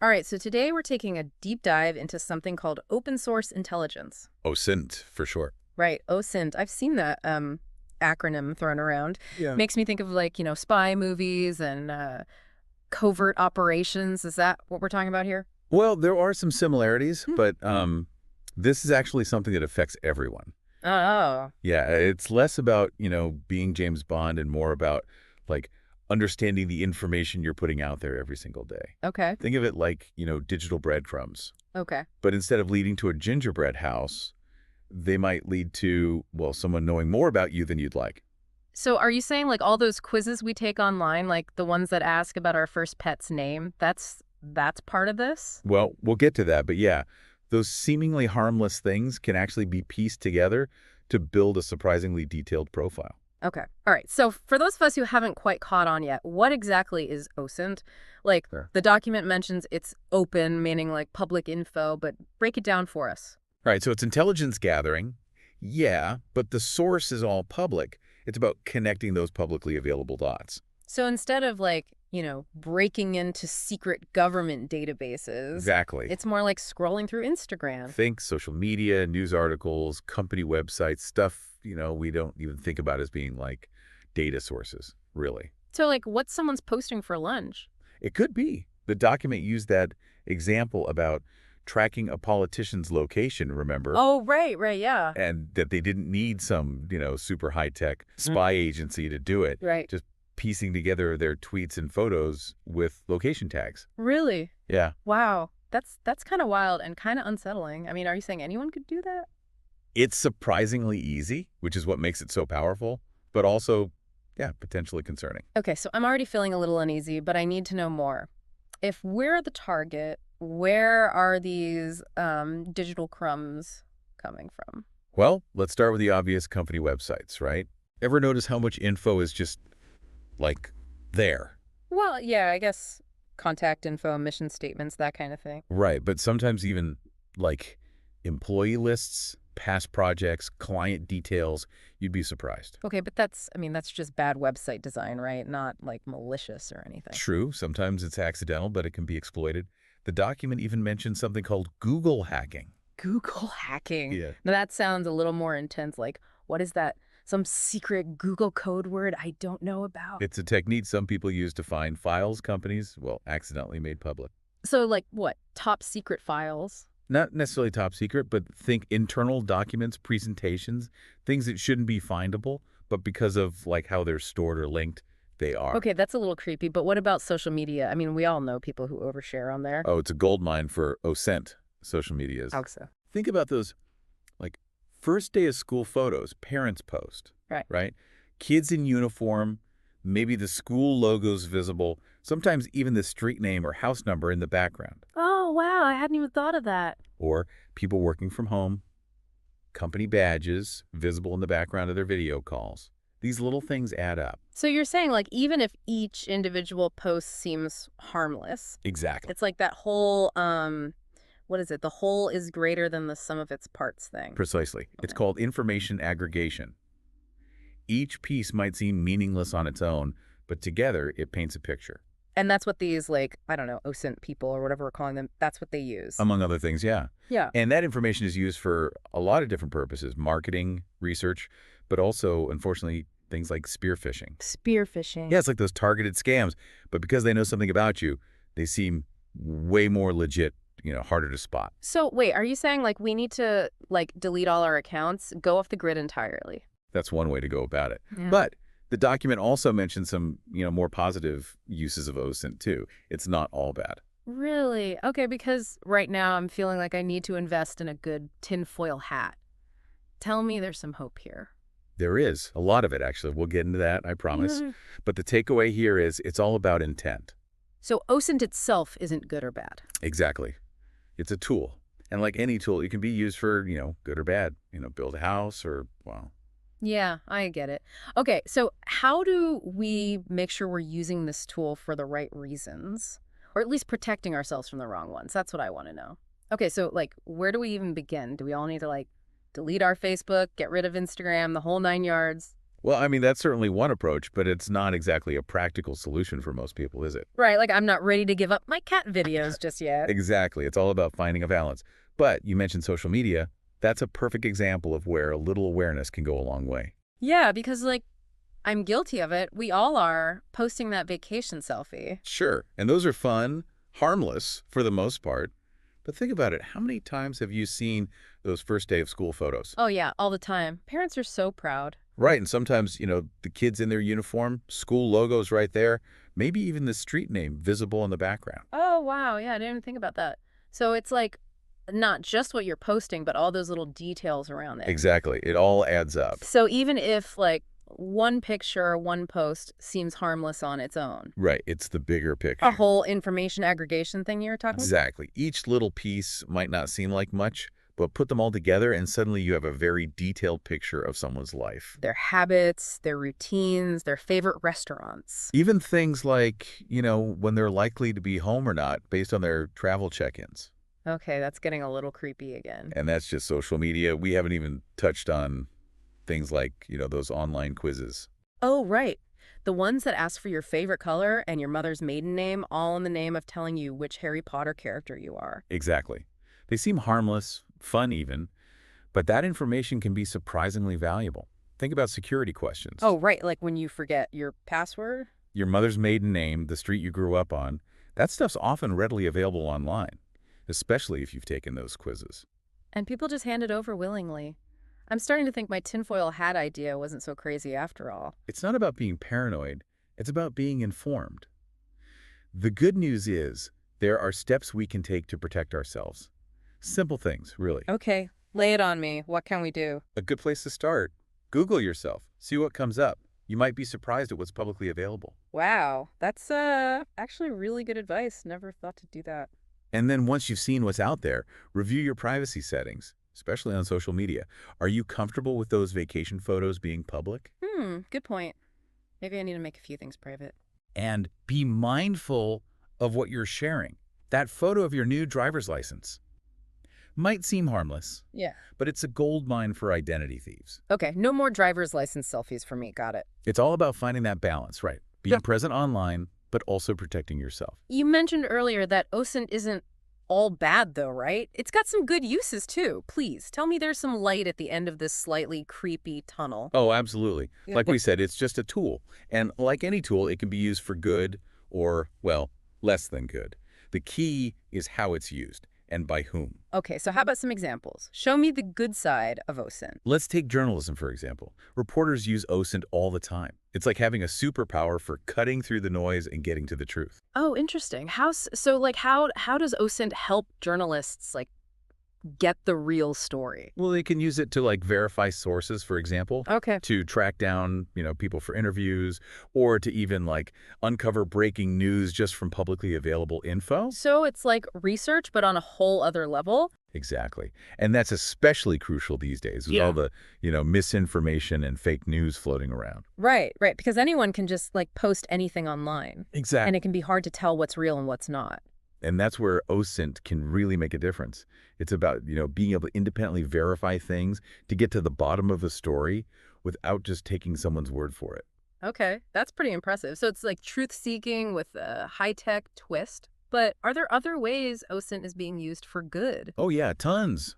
All right, so today we're taking a deep dive into something called open source intelligence. OSINT, for short. Right, OSINT. I've seen that acronym thrown around. Yeah. Makes me think of spy movies and covert operations. Is that what we're talking about here? Well, there are some similarities, Hmm. but this is actually something that affects everyone. Oh, Yeah, it's less about, being James Bond and more about, like, understanding the information you're putting out there every single day. okay. Think of it like, digital breadcrumbs. Okay. But instead of leading to a gingerbread house, they might lead to, well, someone knowing more about you than you'd like. So are you saying like all those quizzes we take online, like the ones that ask about our first pet's name, that's part of this? Well, we'll get to that, but yeah, those seemingly harmless things can actually be pieced together to build a surprisingly detailed profile. Okay. All right. So for those of us who haven't quite caught on yet, what exactly is OSINT? Like Sure. the document mentions it's open, meaning like public info, but break it down for us. Right, so it's intelligence gathering, yeah, but the source is all public. It's about connecting those publicly available dots. So instead of breaking into secret government databases, Exactly. it's more like scrolling through Instagram. Think social media, news articles, company websites, stuff, we don't even think about as being like data sources, really. So like what someone's posting for lunch. It could be. The document used that example about tracking a politician's location, remember? Oh, right, yeah. And that they didn't need some, super high-tech spy agency to do it. Right. Just piecing together their tweets and photos with location tags. Really? Yeah. Wow. That's kind of wild and kind of unsettling. I mean, are you saying anyone could do that? It's surprisingly easy, which is what makes it so powerful, but also, yeah, potentially concerning. Okay, so I'm already feeling a little uneasy, but I need to know more. If we're the target, where are these digital crumbs coming from? Well, let's start with the obvious company websites, right? Ever notice how much info is just, like, there? Well, yeah, I guess contact info, mission statements, that kind of thing. Right, but sometimes even, like, employee lists, past projects, client details, you'd be surprised. Okay, but that's just bad website design, right? Not like malicious or anything. True, sometimes it's accidental, but it can be exploited. The document even mentions something called Google hacking. Google hacking. Yeah. Now that sounds a little more intense. Like, what is that? Some secret Google code word I don't know about? It's a technique some people use to find files companies, well, accidentally made public. So, like, what? Top secret files? Not necessarily top secret, but think internal documents, presentations, things that shouldn't be findable, but because of like how they're stored or linked, they are. Okay, that's a little creepy, but what about social media? I mean, we all know people who overshare on there. Oh, it's a gold mine for OSINT, social medias. How so? Think about those, like, first day of school photos parents post, Right. right? Kids in uniform, maybe the school logo's visible, sometimes even the street name or house number in the background. Oh, wow, I hadn't even thought of that. Or people working from home, company badges visible in the background of their video calls. These little things add up. So you're saying, like, even if each individual post seems harmless, Exactly. it's like that whole, what is it? The whole is greater than the sum of its parts thing. Precisely. It's Okay. called information aggregation. Each piece might seem meaningless on its own, but together it paints a picture. And that's what these, like, I don't know, OSINT people or whatever we're calling them, that's what they use. Among other things, yeah. Yeah. And that information is used for a lot of different purposes, marketing, research, but also, unfortunately, things like spear phishing. Spear phishing. Yeah, it's like those targeted scams, but because they know something about you, they seem way more legit, harder to spot. So wait, are you saying like we need to like delete all our accounts, go off the grid entirely? That's one way to go about it. Yeah. But the document also mentions some, more positive uses of OSINT too. It's not all bad. Really? Okay, because right now I'm feeling like I need to invest in a good tinfoil hat. Tell me there's some hope here. There is a lot of it, actually. We'll get into that, I promise. But the takeaway here is it's all about intent. So OSINT itself isn't good or bad. Exactly. It's a tool. And like any tool, it can be used for, good or bad. Build a house or, well. Yeah, I get it. Okay, so how do we make sure we're using this tool for the right reasons? Or at least protecting ourselves from the wrong ones? That's what I want to know. Okay, so like, where do we even begin? Do we all need to like delete our Facebook, get rid of Instagram, the whole 9 yards? Well, I mean, that's certainly one approach, but it's not exactly a practical solution for most people, is it? Right, like I'm not ready to give up my cat videos just yet. Exactly. It's all about finding a balance. But you mentioned social media. That's a perfect example of where a little awareness can go a long way. Yeah, because like I'm guilty of it. We all are posting that vacation selfie. Sure. And those are fun, harmless for the most part. But think about it. How many times have you seen those first day of school photos? Oh yeah, all the time. Parents are so proud. Right. And sometimes, the kids in their uniform, school logos right there, maybe even the street name visible in the background. Oh wow, yeah, I didn't even think about that. So it's like not just what you're posting, but all those little details around there. Exactly. It all adds up. So even if like one picture or one post seems harmless on its own, Right. It's the bigger a picture. whole information aggregation thing you're talking about? Exactly. Each little piece might not seem like much, but put them all together and suddenly you have a very detailed picture of someone's life. Their habits, their routines, their favorite restaurants. Even things like, when they're likely to be home or not based on their travel check-ins. Okay, that's getting a little creepy again. And that's just social media. We haven't even touched on things like, those online quizzes. Oh, right. The ones that ask for your favorite color and your mother's maiden name, all in the name of telling you which Harry Potter character you are. Exactly. They seem harmless, fun even, but that information can be surprisingly valuable. Think about security questions. Oh, right, like when you forget your password? Your mother's maiden name, the street you grew up on, that stuff's often readily available online, especially if you've taken those quizzes. And people just hand it over willingly. I'm starting to think my tinfoil hat idea wasn't so crazy after all. It's not about being paranoid, it's about being informed. The good news is there are steps we can take to protect ourselves. Simple things, really. Okay, lay it on me. What can we do? A good place to start. Google yourself. See what comes up. You might be surprised at what's publicly available. Wow, that's actually really good advice. Never thought to do that. And then once you've seen what's out there, review your privacy settings, especially on social media. Are you comfortable with those vacation photos being public? Good point. Maybe I need to make a few things private. And be mindful of what you're sharing. That photo of your new driver's license might seem harmless, Yeah. but it's a gold mine for identity thieves. Okay, no more driver's license selfies for me. Got it. It's all about finding that balance, right? Being present online, but also protecting yourself. You mentioned earlier that OSINT isn't all bad, though, right? It's got some good uses, too. Please, tell me there's some light at the end of this slightly creepy tunnel. Oh, absolutely. Yeah. Like we said, it's just a tool. And like any tool, it can be used for good or, well, less than good. The key is how it's used and by whom. Okay, so how about some examples? Show me the good side of OSINT. Let's take journalism, for example. Reporters use OSINT all the time. It's like having a superpower for cutting through the noise and getting to the truth. Oh, interesting. How does OSINT help journalists get the real story? Well, they can use it to verify sources, for example, Okay. to track down, people for interviews, or to even uncover breaking news just from publicly available info. So it's like research, but on a whole other level? Exactly. And that's especially crucial these days with all the, misinformation and fake news floating around. Right, right. Because anyone can just post anything online. Exactly. And it can be hard to tell what's real and what's not. And that's where OSINT can really make a difference. It's about, being able to independently verify things to get to the bottom of a story without just taking someone's word for it. Okay, that's pretty impressive. So it's like truth-seeking with a high-tech twist. But are there other ways OSINT is being used for good? Oh, yeah, tons.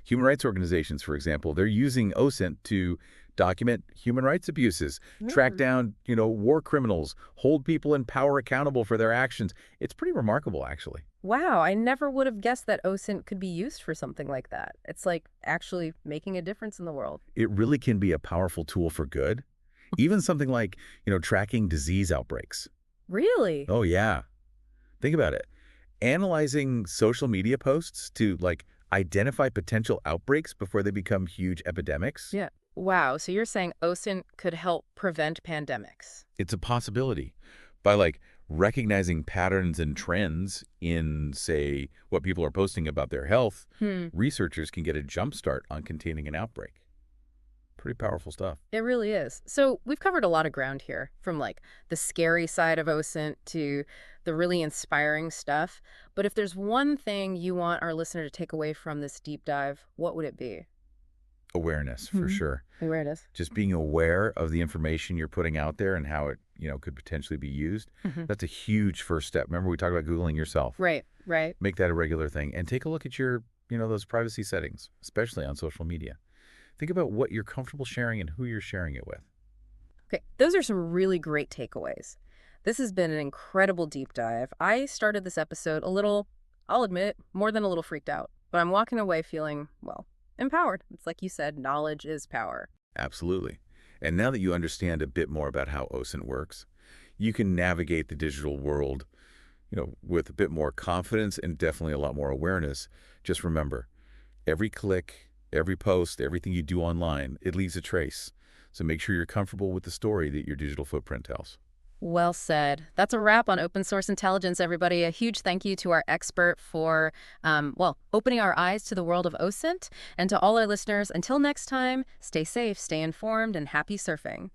Human rights organizations, for example, they're using OSINT to document human rights abuses, track down, war criminals, hold people in power accountable for their actions. It's pretty remarkable, actually. Wow, I never would have guessed that OSINT could be used for something like that. It's like actually making a difference in the world. It really can be a powerful tool for good. Even something like, tracking disease outbreaks. Really? Oh, yeah. Think about it. Analyzing social media posts to, identify potential outbreaks before they become huge epidemics. Yeah. Wow, so you're saying OSINT could help prevent pandemics? It's a possibility. By, recognizing patterns and trends in, say, what people are posting about their health, researchers can get a jump start on containing an outbreak. Pretty powerful stuff. It really is. So we've covered a lot of ground here, from the scary side of OSINT to the really inspiring stuff. But if there's one thing you want our listener to take away from this deep dive, what would it be? Awareness, for Hmm. sure. Where it is. Just being aware of the information you're putting out there and how it, could potentially be used. Hmm. That's a huge first step. Remember we talked about Googling yourself. Right, right. Make that a regular thing and take a look at your, those privacy settings, especially on social media. Think about what you're comfortable sharing and who you're sharing it with. Okay, those are some really great takeaways. This has been an incredible deep dive. I started this episode a little, I'll admit, more than a little freaked out, but I'm walking away feeling, well, empowered. It's like you said, knowledge is power. Absolutely. And now that you understand a bit more about how OSINT works, you can navigate the digital world, with a bit more confidence and definitely a lot more awareness. Just remember, every click, every post, everything you do online, it leaves a trace. So make sure you're comfortable with the story that your digital footprint tells. Well said. That's a wrap on open source intelligence, everybody. A huge thank you to our expert for, well, opening our eyes to the world of OSINT. And to all our listeners, until next time, stay safe, stay informed, and happy surfing.